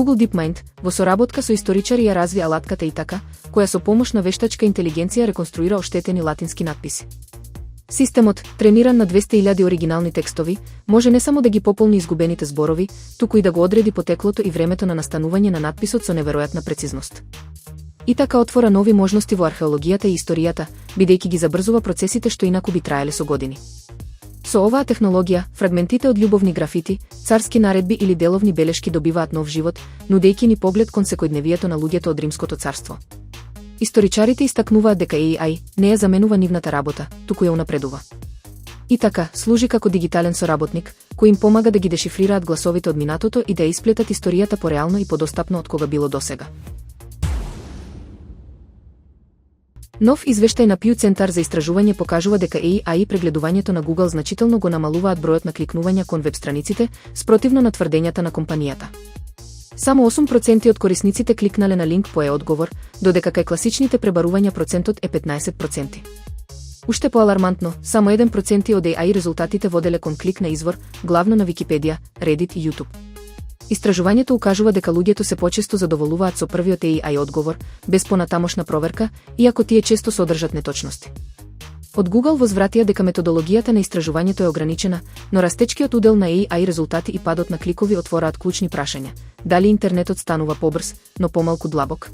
Google DeepMind, во соработка со историчари ја разви алатката Итака, која со помош на вештачка интелигенција реконструира оштетени латински натписи. Системот, трениран на 200.000 оригинални текстови, може не само да ги пополни изгубените зборови, туку и да го одреди потеклото и времето на настанување на натписот со неверојатна прецизност. Итака отвора нови можности во археологијата и историјата, бидејќи ги забрзува процесите што инаку би траеле со години. Со оваа технологија, фрагментите од љубовни графити, царски наредби или деловни белешки добиваат нов живот, нудејќи ни поглед кон секојдневието на луѓето од Римското царство. Историчарите истакнуваат дека AI не ја заменува нивната работа, туку ја унапредува. Итака служи како дигитален соработник, кој им помага да ги дешифрираат гласовите од минатото и да ја исплетат историјата пореално и подостапно од кога било досега. Нов извештај на Pew Центар за истражување покажува дека AI прегледувањето на Google значително го намалуваат бројот на кликнувања кон веб страниците, спротивно на тврдењата на компанијата. Само 8% од корисниците кликнале на линк по одговор, додека кај класичните пребарувања процентот е 15%. Уште поалармантно, само 1% од AI резултатите воделе кон клик на извор, главно на Википедија, Reddit и YouTube. Истражувањето укажува дека луѓето се почесто задоволуваат со првиот AI одговор, без понатамошна проверка, иако тие често содржат неточности. Од Google возвратија дека методологијата на истражувањето е ограничена, но растечкиот удел на AI резултати и падот на кликови отвораат клучни прашања. Дали интернетот станува побрз, но помалку длабок?